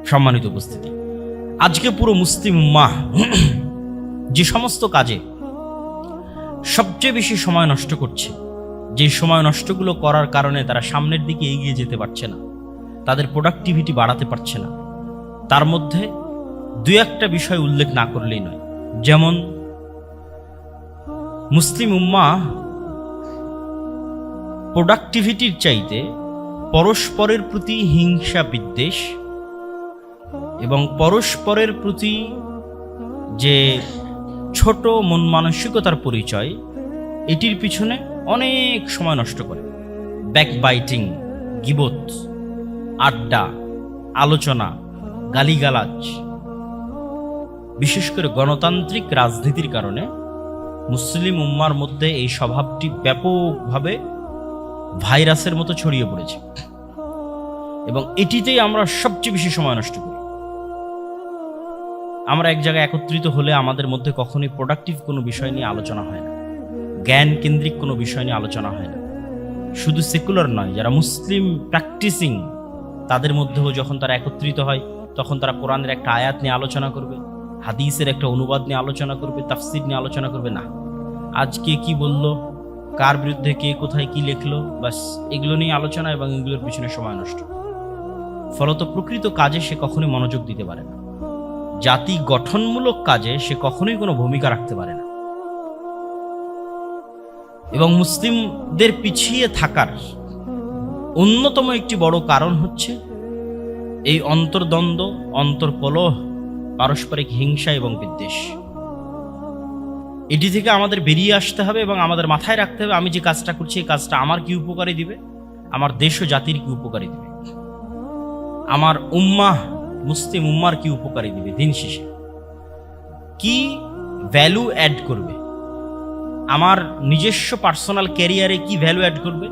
সম্মানিত উপস্থিতি, আজকে পুরো মুসলিম উম্মাহ যে সমস্ত কাজে সবচেয়ে বেশি সময় নষ্ট করছে, যে সময় নষ্টগুলো করার কারণে তারা সামনের দিকে এগিয়ে যেতে পারছে না, তাদের প্রোডাক্টিভিটি বাড়াতে পারছে না, তার মধ্যে দুই একটা বিষয় উল্লেখ না করলেই নয়। যেমন মুসলিম উম্মাহ প্রোডাক্টিভিটির চাইতে পরস্পরের প্রতি হিংসা বিদ্বেষ এবং পরস্পরের প্রতি যে ছোট মন মানসিকতার পরিচয়, এটির পিছনে অনেক সময় নষ্ট করে। ব্যাকবাইটিং, গিবত, আড্ডা, আলোচনা, গালিগালাজ, বিশেষ করে গণতান্ত্রিক রাজনীতির কারণে মুসলিম উম্মার মধ্যে এই স্বভাবটি ব্যাপকভাবে ভাইরাসের মতো ছড়িয়ে পড়েছে এবং এটিতেই আমরা সবচেয়ে বেশি সময় নষ্ট করি। আমরা এক জায়গায় একত্রিত হলে আমাদের মধ্যে কখনোই প্রোডাক্টিভ কোনো বিষয় নিয়ে আলোচনা হয় না, জ্ঞান কেন্দ্রিক কোনো বিষয় নিয়ে আলোচনা হয় না। শুধু সেকুলার নয়, যারা মুসলিম প্র্যাকটিসিং তাদের মধ্যেও যখন তারা একত্রিত হয় তখন তারা কোরআনের একটা আয়াত নিয়ে আলোচনা করবে, হাদিসের একটা অনুবাদ নিয়ে আলোচনা করবে, তাফসির নিয়ে আলোচনা করবে না। আজকে কি বলল, কার বিরুদ্ধে কে কোথায় কি লিখলো, বাস এগুলো নিয়ে আলোচনা এবং এগুলোর পিছনে সময় নষ্ট। ফলত প্রকৃত কাজে সে কখনোই মনোযোগ দিতে পারে না, জাতি গঠনমূলক কাজে সে কখনোই কোনো ভূমিকা রাখতে পারে না। এবং মুসলিমদের পিছিয়ে থাকার অন্যতম একটি বড় কারণ হচ্ছে এই অন্তর্দ্বন্দ্ব, অন্তর্কলহ, পারস্পরিক হিংসা এবং বিদ্বেষ। এটি থেকে আমাদের বেরিয়ে আসতে হবে এবং আমাদের মাথায় রাখতে হবে, আমি যে কাজটা করছি এই কাজটা আমার কি উপকারী দিবে, আমার দেশ ও জাতির কি উপকারী দিবে, আমার উম্মাহ মুসলিম উম্মার কি উপকারী দিবে, দিন শেষে কি ভ্যালু অ্যাড করবে, আমার নিজস্ব পার্সোনাল ক্যারিয়ারে কি ভ্যালু অ্যাড করবে,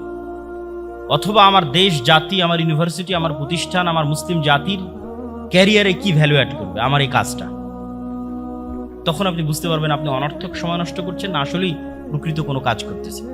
অথবা আমার দেশ, জাতি, আমার ইউনিভার্সিটি, আমার প্রতিষ্ঠান, আমার মুসলিম জাতির ক্যারিয়ারে কি ভ্যালু অ্যাড করবে আমার এই কাজটা। তখন আপনি বুঝতে পারবেন আপনি অনর্থক সময় নষ্ট করছেন না আসলেই প্রকৃত কোনো কাজ করতেছেন।